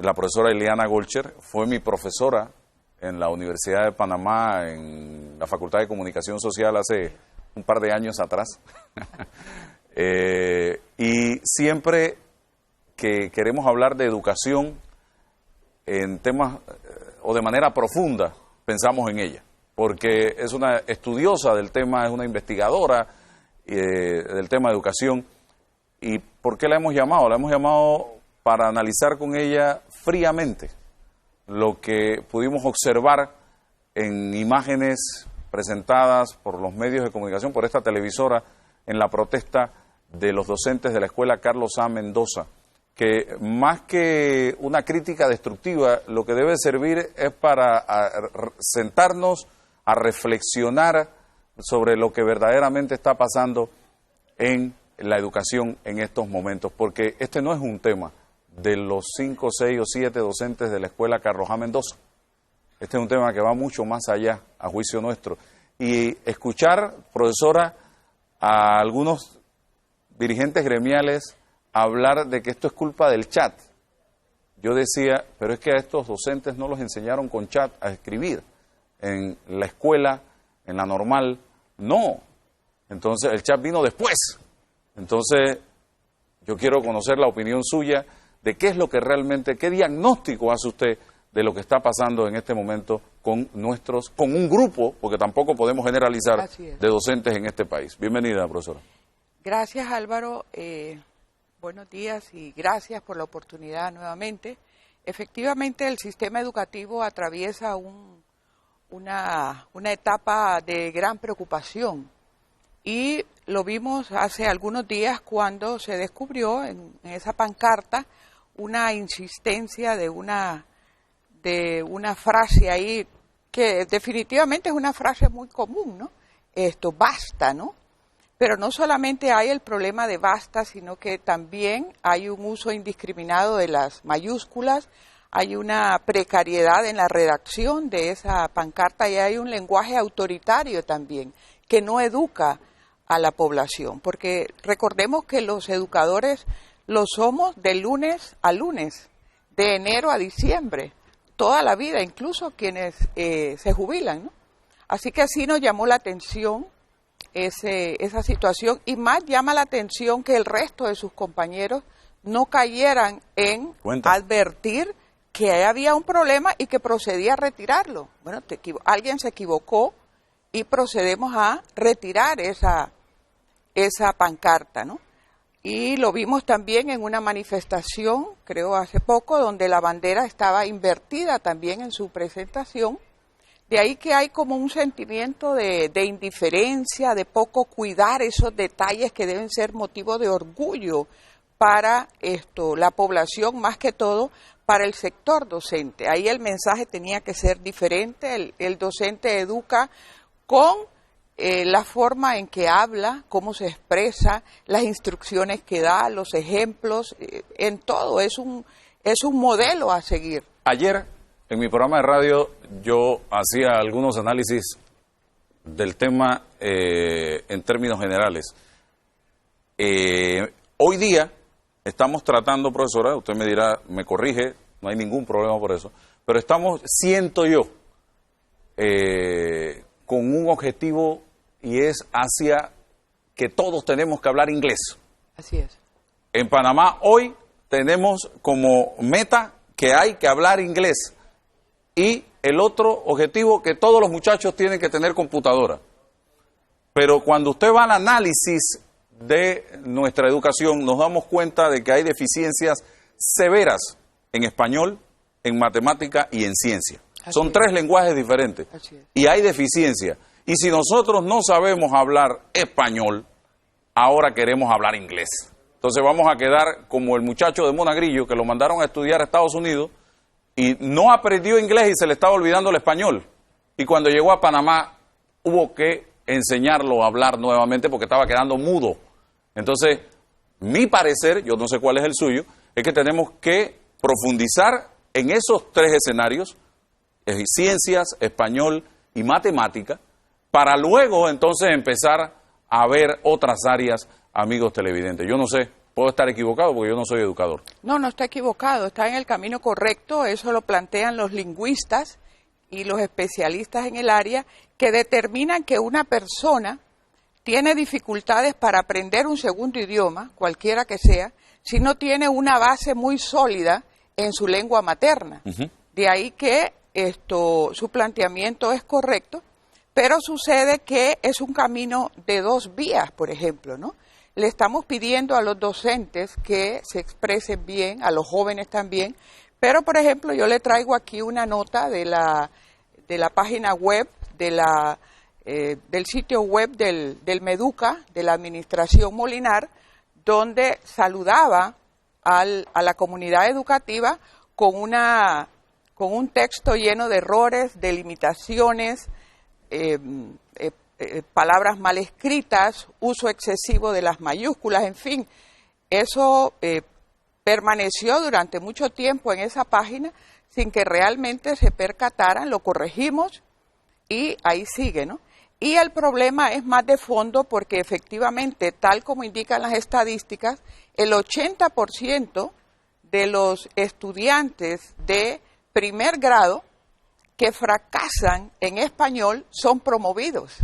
la profesora Eliana Golcher, fue mi profesora en la Universidad de Panamá, en la Facultad de Comunicación Social hace un par de años atrás. Y siempre que queremos hablar de educación en temas o de manera profunda, pensamos en ella, porque es una estudiosa del tema, es una investigadora del tema de educación. ¿Y por qué la hemos llamado? La hemos llamado para analizar con ella fríamente lo que pudimos observar en imágenes presentadas por los medios de comunicación, por esta televisora, en la protesta de los docentes de la escuela Carlos A. Mendoza, que más que una crítica destructiva, lo que debe servir es para sentarnos a reflexionar sobre lo que verdaderamente está pasando en la educación en estos momentos, porque este no es un tema de los 5, 6 o 7 docentes de la escuela Carlos A. Mendoza. Este es un tema que va mucho más allá, a juicio nuestro. Y escuchar, profesora, a algunos dirigentes gremiales hablar de que esto es culpa del chat. Yo decía, pero es que a estos docentes no los enseñaron con chat a escribir. En la escuela, en la normal, no. Entonces, el chat vino después. Entonces, yo quiero conocer la opinión suya de qué es lo que realmente, qué diagnóstico hace usted de lo que está pasando en este momento con un grupo, porque tampoco podemos generalizar, de docentes en este país. Bienvenida, profesora. Gracias, Álvaro. Buenos días y gracias por la oportunidad nuevamente. Efectivamente, el sistema educativo atraviesa una etapa de gran preocupación y lo vimos hace algunos días cuando se descubrió en esa pancarta una insistencia de una frase ahí que definitivamente es una frase muy común, ¿no? Esto, basta, ¿no? Pero no solamente hay el problema de basta, sino que también hay un uso indiscriminado de las mayúsculas, hay una precariedad en la redacción de esa pancarta y hay un lenguaje autoritario también, que no educa a la población, porque recordemos que los educadores lo somos de lunes a lunes, de enero a diciembre, toda la vida, incluso quienes se jubilan, ¿no? Así que así nos llamó la atención esa situación, y más llama la atención que el resto de sus compañeros no cayeran en advertir que había un problema y que procedía a retirarlo. Bueno, alguien se equivocó y procedemos a retirar esa pancarta, ¿no? Y lo vimos también en una manifestación, creo hace poco, donde la bandera estaba invertida también en su presentación. De ahí que hay como un sentimiento de indiferencia, de poco cuidar esos detalles que deben ser motivo de orgullo para la población, más que todo para el sector docente. Ahí el mensaje tenía que ser diferente, el docente educa con la forma en que habla, cómo se expresa, las instrucciones que da, los ejemplos, en todo, es un modelo a seguir. Ayer, en mi programa de radio, yo hacía algunos análisis del tema en términos generales. Hoy día estamos tratando, profesora, usted me dirá, me corrige, no hay ningún problema por eso, pero siento yo, con un objetivo, y es hacia que todos tenemos que hablar inglés. Así es. En Panamá hoy tenemos como meta que hay que hablar inglés. Y el otro objetivo, que todos los muchachos tienen que tener computadora. Pero cuando usted va al análisis de nuestra educación, nos damos cuenta de que hay deficiencias severas en español, en matemática y en ciencia. Son tres lenguajes diferentes. Y hay deficiencia. Y si nosotros no sabemos hablar español, ahora queremos hablar inglés. Entonces vamos a quedar como el muchacho de Monagrillo, que lo mandaron a estudiar a Estados Unidos, y no aprendió inglés y se le estaba olvidando el español. Y cuando llegó a Panamá, hubo que enseñarlo a hablar nuevamente porque estaba quedando mudo. Entonces, mi parecer, yo no sé cuál es el suyo, es que tenemos que profundizar en esos tres escenarios, ciencias, español y matemática, para luego entonces empezar a ver otras áreas, amigos televidentes. Yo no sé Puedo estar equivocado porque yo no soy educador. No, no está equivocado, está en el camino correcto, eso lo plantean los lingüistas y los especialistas en el área que determinan que una persona tiene dificultades para aprender un segundo idioma, cualquiera que sea, si no tiene una base muy sólida en su lengua materna. De ahí que su planteamiento es correcto, pero sucede que es un camino de dos vías, por ejemplo, ¿no? Le estamos pidiendo a los docentes que se expresen bien, a los jóvenes también, pero, por ejemplo, yo le traigo aquí una nota de la página web, del sitio web del Meduca, de la Administración Molinar, donde saludaba a la comunidad educativa con un texto lleno de errores, de limitaciones, palabras mal escritas, uso excesivo de las mayúsculas, en fin, eso permaneció durante mucho tiempo en esa página sin que realmente se percataran, lo corregimos y ahí sigue, ¿no? Y el problema es más de fondo porque efectivamente, tal como indican las estadísticas, el 80% de los estudiantes de primer grado que fracasan en español son promovidos,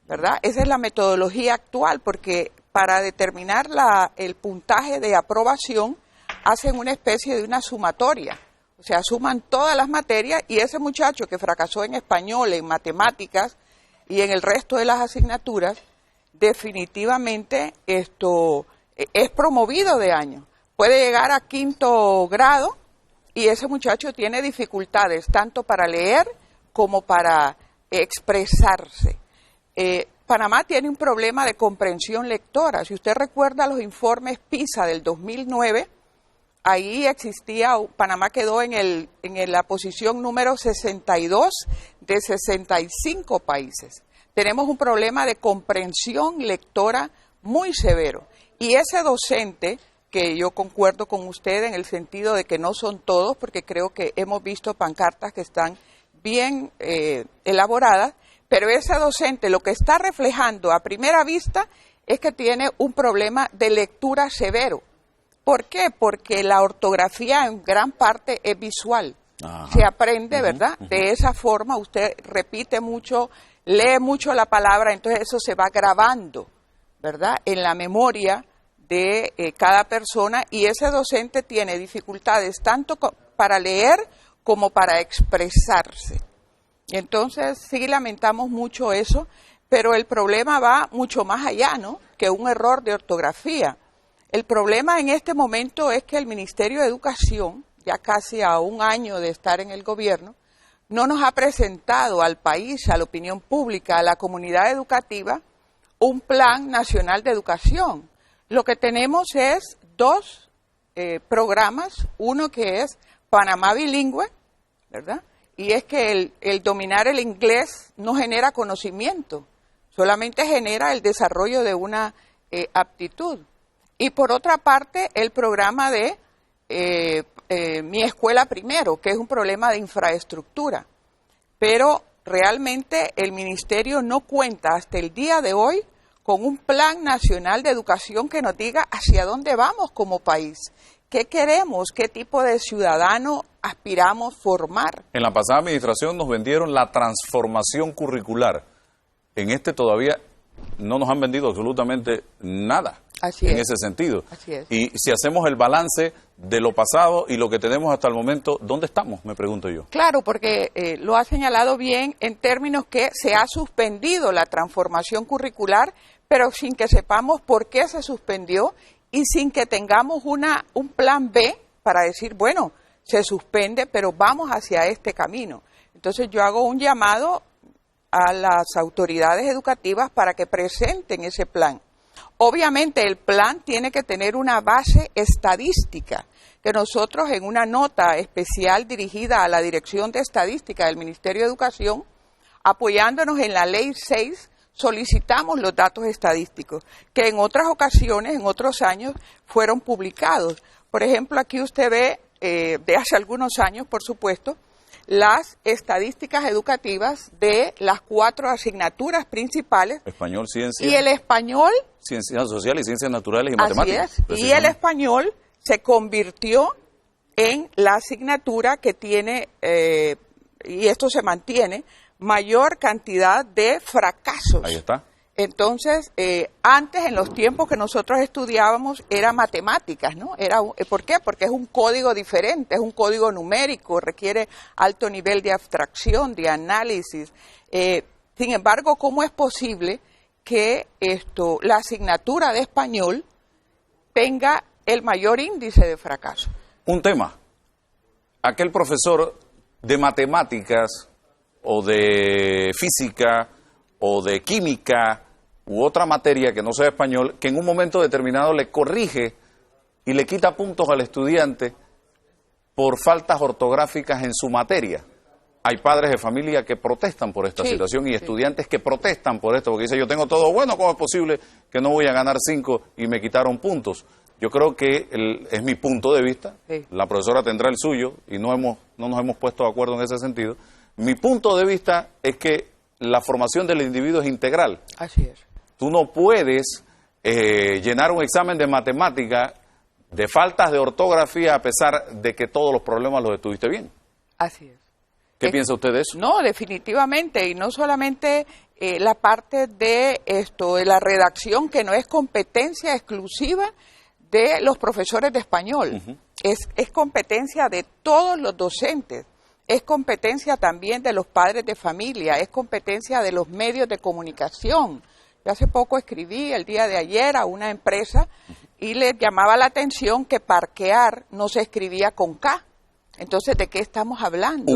¿verdad? Esa es la metodología actual, porque para determinar el puntaje de aprobación hacen una especie de una sumatoria, o sea, suman todas las materias y ese muchacho que fracasó en español, en matemáticas y en el resto de las asignaturas, definitivamente es promovido de año. Puede llegar a quinto grado y ese muchacho tiene dificultades tanto para leer como para expresarse. Panamá tiene un problema de comprensión lectora. Si usted recuerda los informes PISA del 2009, ahí Panamá quedó en la posición número 62 de 65 países. Tenemos un problema de comprensión lectora muy severo. Y ese docente, que yo concuerdo con usted en el sentido de que no son todos, porque creo que hemos visto pancartas que están bien elaboradas, pero ese docente lo que está reflejando a primera vista es que tiene un problema de lectura severo. ¿Por qué? Porque la ortografía en gran parte es visual. Ajá. Se aprende, ¿verdad? De esa forma usted repite mucho, lee mucho la palabra, entonces eso se va grabando, ¿verdad? En la memoria de cada persona, y ese docente tiene dificultades tanto para leer como para expresarse. Entonces, sí lamentamos mucho eso, pero el problema va mucho más allá, ¿no?, que un error de ortografía. El problema en este momento es que el Ministerio de Educación, ya casi a un año de estar en el gobierno, no nos ha presentado al país, a la opinión pública, a la comunidad educativa, un plan nacional de educación. Lo que tenemos es dos programas, uno que es Panamá Bilingüe, ¿verdad? Y es que el dominar el inglés no genera conocimiento, solamente genera el desarrollo de una aptitud. Y por otra parte, el programa de Mi Escuela Primero, que es un problema de infraestructura. Pero realmente el Ministerio no cuenta hasta el día de hoy con un plan nacional de educación que nos diga hacia dónde vamos como país. ¿Qué queremos? ¿Qué tipo de ciudadano aspiramos formar? En la pasada administración nos vendieron la transformación curricular. En todavía no nos han vendido absolutamente nada. Así es. En ese sentido. Así es. Y si hacemos el balance de lo pasado y lo que tenemos hasta el momento, ¿dónde estamos? Me pregunto yo. Claro, porque lo ha señalado bien en términos que se ha suspendido la transformación curricular, pero sin que sepamos por qué se suspendió y sin que tengamos un plan B para decir, bueno, se suspende, pero vamos hacia este camino. Entonces yo hago un llamado a las autoridades educativas para que presenten ese plan. Obviamente el plan tiene que tener una base estadística, que nosotros en una nota especial dirigida a la Dirección de Estadística del Ministerio de Educación, apoyándonos en la Ley 6, solicitamos los datos estadísticos, que en otras ocasiones, en otros años, fueron publicados. Por ejemplo, aquí usted ve, de hace algunos años, por supuesto, las estadísticas educativas de las 4 asignaturas principales. Español, ciencia. Y el español. Ciencias sociales y ciencias naturales y Así matemáticas. es. Y el español se convirtió en la asignatura que tiene, y esto se mantiene, mayor cantidad de fracasos. Ahí está. Entonces, antes, en los tiempos que nosotros estudiábamos, era matemáticas, ¿no? ¿Por qué? Porque es un código diferente, es un código numérico, requiere alto nivel de abstracción, de análisis. Sin embargo, ¿cómo es posible que la asignatura de español tenga el mayor índice de fracaso? Un tema. Aquel profesor de matemáticas o de física o de química u otra materia que no sea español, que en un momento determinado le corrige y le quita puntos al estudiante por faltas ortográficas en su materia. Hay padres de familia que protestan por esta situación y estudiantes que protestan por esto, porque dicen, yo tengo todo bueno, ¿cómo es posible que no voy a ganar 5 y me quitaron puntos? Yo creo que es mi punto de vista, la profesora tendrá el suyo y no nos hemos puesto de acuerdo en ese sentido. Mi punto de vista es que la formación del individuo es integral. Así es. Tú no puedes llenar un examen de matemática de faltas de ortografía a pesar de que todos los problemas los estuviste bien. Así es. ¿Qué piensa usted de eso? No, definitivamente, y no solamente la parte de de la redacción, que no es competencia exclusiva de los profesores de español, es competencia de todos los docentes, es competencia también de los padres de familia, es competencia de los medios de comunicación. Yo hace poco escribí el día de ayer a una empresa y les llamaba la atención que parquear no se escribía con K. Entonces, ¿de qué estamos hablando?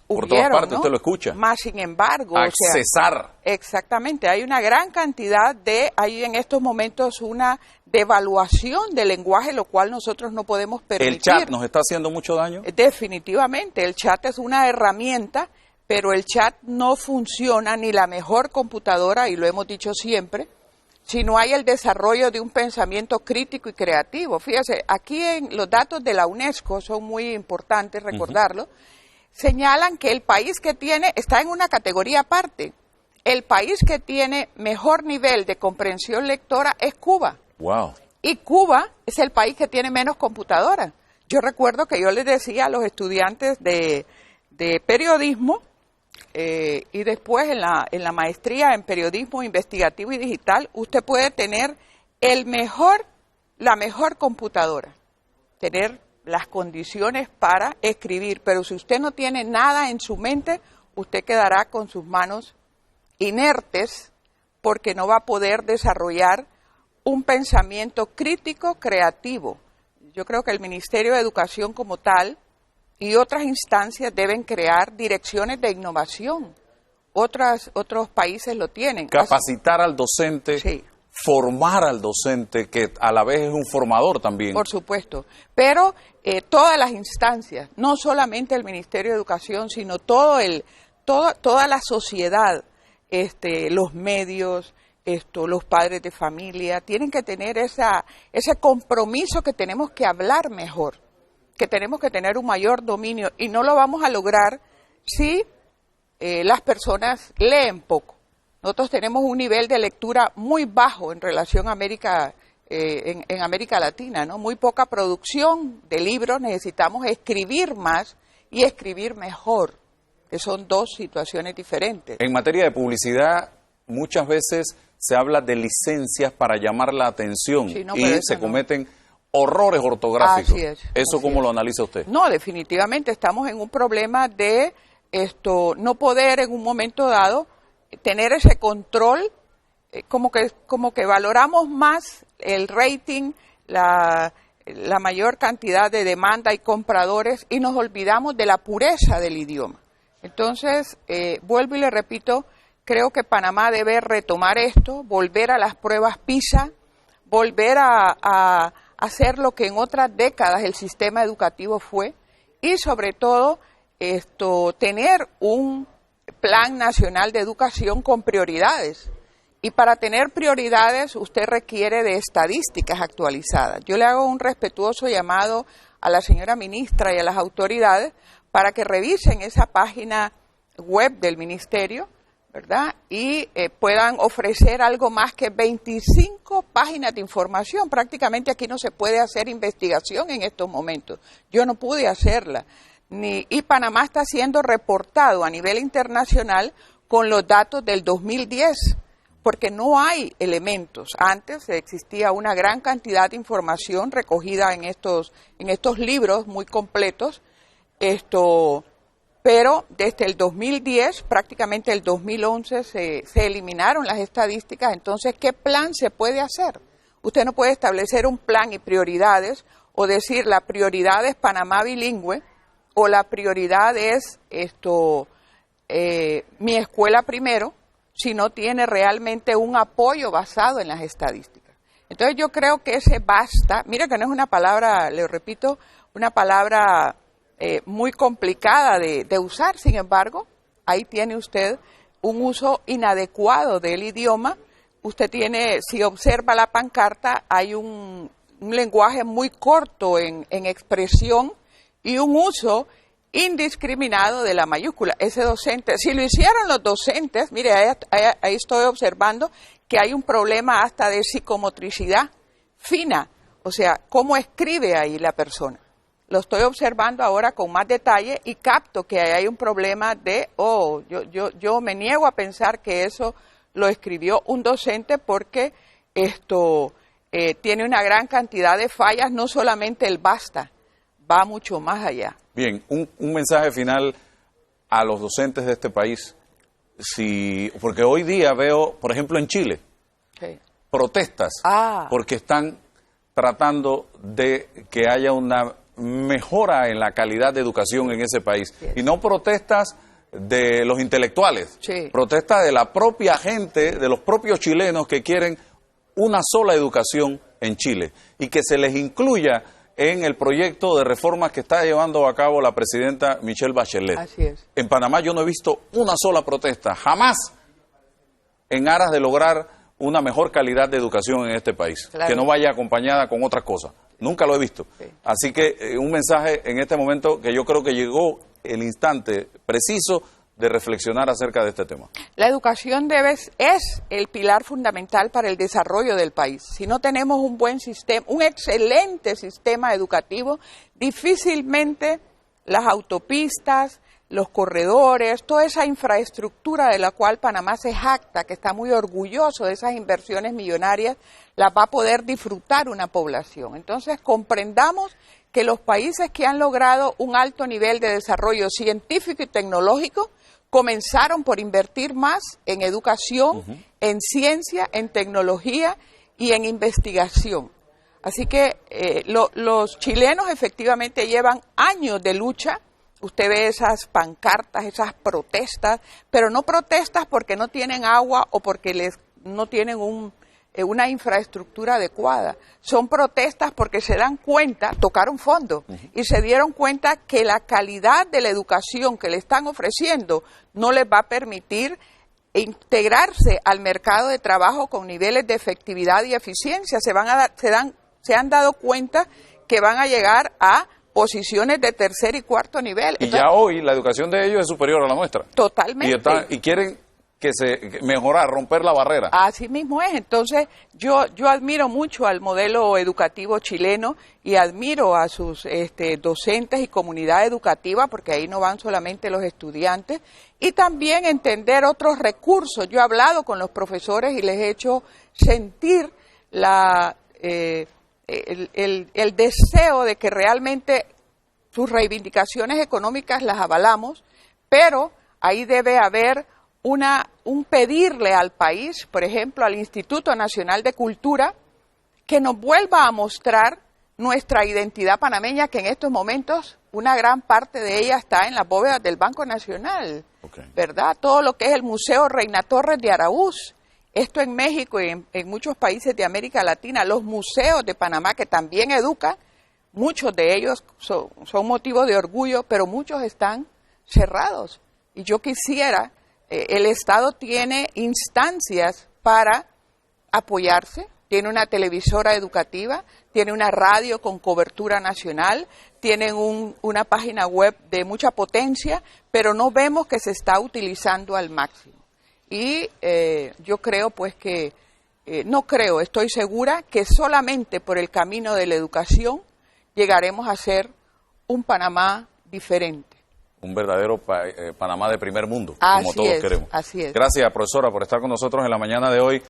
Por todas partes, ¿no? Usted lo escucha. Más sin embargo, accesar. Exactamente, hay una gran cantidad hay en estos momentos una devaluación del lenguaje, lo cual nosotros no podemos permitir. ¿El chat nos está haciendo mucho daño? Definitivamente, el chat es una herramienta, pero el chat no funciona ni la mejor computadora, y lo hemos dicho siempre, si no hay el desarrollo de un pensamiento crítico y creativo. Fíjese, aquí en los datos de la UNESCO, son muy importantes recordarlo, señalan que el país que está en una categoría aparte. El país que tiene mejor nivel de comprensión lectora es Cuba. Wow. Y Cuba es el país que tiene menos computadoras. Yo recuerdo que yo les decía a los estudiantes de periodismo y después en la maestría en periodismo investigativo y digital, usted puede tener la mejor computadora, tener las condiciones para escribir, pero si usted no tiene nada en su mente, usted quedará con sus manos inertes porque no va a poder desarrollar un pensamiento crítico creativo. Yo creo que el Ministerio de Educación como tal y otras instancias deben crear direcciones de innovación. Otros países lo tienen. Capacitar al docente. Sí. Formar al docente, que a la vez es un formador también. Por supuesto, pero todas las instancias, no solamente el Ministerio de Educación, sino toda la sociedad, los medios, los padres de familia, tienen que tener ese compromiso que tenemos que hablar mejor, que tenemos que tener un mayor dominio, y no lo vamos a lograr si las personas leen poco. Nosotros tenemos un nivel de lectura muy bajo en relación a América, en América Latina, ¿no? Muy poca producción de libros, necesitamos escribir más y escribir mejor, que son dos situaciones diferentes. En materia de publicidad, muchas veces se habla de licencias para llamar la atención y se cometen horrores ortográficos. Así es. ¿Eso cómo lo analiza usted? No, definitivamente estamos en un problema de no poder en un momento dado tener ese control, como que valoramos más el rating, la mayor cantidad de demanda y compradores, y nos olvidamos de la pureza del idioma. Entonces, vuelvo y le repito, creo que Panamá debe retomar esto, volver a las pruebas PISA, volver a hacer lo que en otras décadas el sistema educativo fue, y sobre todo tener un Plan Nacional de Educación con prioridades. Y para tener prioridades usted requiere de estadísticas actualizadas. Yo le hago un respetuoso llamado a la señora ministra y a las autoridades para que revisen esa página web del ministerio, ¿verdad? Y puedan ofrecer algo más que 25 páginas de información. Prácticamente aquí no se puede hacer investigación en estos momentos. Yo no pude hacerla. Y Panamá está siendo reportado a nivel internacional con los datos del 2010, porque no hay elementos. Antes existía una gran cantidad de información recogida en estos libros muy completos, pero desde el 2010, prácticamente el 2011, se eliminaron las estadísticas. Entonces, ¿qué plan se puede hacer? Usted no puede establecer un plan y prioridades o decir la prioridad es Panamá bilingüe o la prioridad es mi escuela primero, si no tiene realmente un apoyo basado en las estadísticas. Entonces yo creo que ese basta, mira que no es una palabra, le repito, una palabra muy complicada de usar, sin embargo, ahí tiene usted un uso inadecuado del idioma. Usted tiene, si observa la pancarta, hay un lenguaje muy corto en expresión y un uso indiscriminado de la mayúscula. Ese docente, si lo hicieron los docentes, mire, ahí estoy observando que hay un problema hasta de psicomotricidad fina, o sea, cómo escribe ahí la persona. Lo estoy observando ahora con más detalle y capto que hay un problema de, yo me niego a pensar que eso lo escribió un docente porque tiene una gran cantidad de fallas, no solamente el basta, va mucho más allá. Bien, un mensaje final a los docentes de este país, porque hoy día veo, por ejemplo, en Chile, protestas, porque están tratando de que haya una mejora en la calidad de educación en ese país, y no protestas de los intelectuales, protestas de la propia gente, de los propios chilenos que quieren una sola educación en Chile, y que se les incluya en el proyecto de reformas que está llevando a cabo la presidenta Michelle Bachelet. Así es. En Panamá yo no he visto una sola protesta, jamás, en aras de lograr una mejor calidad de educación en este país, claro, que no vaya acompañada con otras cosas. Nunca lo he visto. Sí. Así que un mensaje en este momento que yo creo que llegó el instante preciso de reflexionar acerca de este tema. La educación es el pilar fundamental para el desarrollo del país. Si no tenemos un buen sistema, un excelente sistema educativo, difícilmente las autopistas, los corredores, toda esa infraestructura de la cual Panamá se jacta, que está muy orgulloso de esas inversiones millonarias, las va a poder disfrutar una población. Entonces, comprendamos que los países que han logrado un alto nivel de desarrollo científico y tecnológico comenzaron por invertir más en educación, en ciencia, en tecnología y en investigación. Así que los chilenos efectivamente llevan años de lucha. Usted ve esas pancartas, esas protestas, pero no protestas porque no tienen agua o porque no tienen una infraestructura adecuada. Son protestas porque se dan cuenta, tocaron fondo, y se dieron cuenta que la calidad de la educación que le están ofreciendo no les va a permitir integrarse al mercado de trabajo con niveles de efectividad y eficiencia. Se han dado cuenta que van a llegar a posiciones de tercer y cuarto nivel. Y entonces, ya hoy la educación de ellos es superior a la nuestra. Totalmente. Y quieren que mejorar, romper la barrera. Así mismo es. Entonces, yo admiro mucho al modelo educativo chileno y admiro a sus docentes y comunidad educativa, porque ahí no van solamente los estudiantes, y también entender otros recursos. Yo he hablado con los profesores y les he hecho sentir el deseo de que realmente sus reivindicaciones económicas las avalamos, pero ahí debe haber un pedirle al país, por ejemplo, al Instituto Nacional de Cultura, que nos vuelva a mostrar nuestra identidad panameña, que en estos momentos una gran parte de ella está en las bóvedas del Banco Nacional, ¿verdad? Todo lo que es el Museo Reina Torres de Araúz, esto en México y en muchos países de América Latina, los museos de Panamá que también educan, muchos de ellos son motivo de orgullo, pero muchos están cerrados. Y yo quisiera, el Estado tiene instancias para apoyarse, tiene una televisora educativa, tiene una radio con cobertura nacional, tienen una página web de mucha potencia, pero no vemos que se está utilizando al máximo. Y yo creo pues que, estoy segura que solamente por el camino de la educación llegaremos a ser un Panamá diferente. Un verdadero Panamá de primer mundo, Así como todos es, queremos. así es. Gracias, profesora, por estar con nosotros en la mañana de hoy.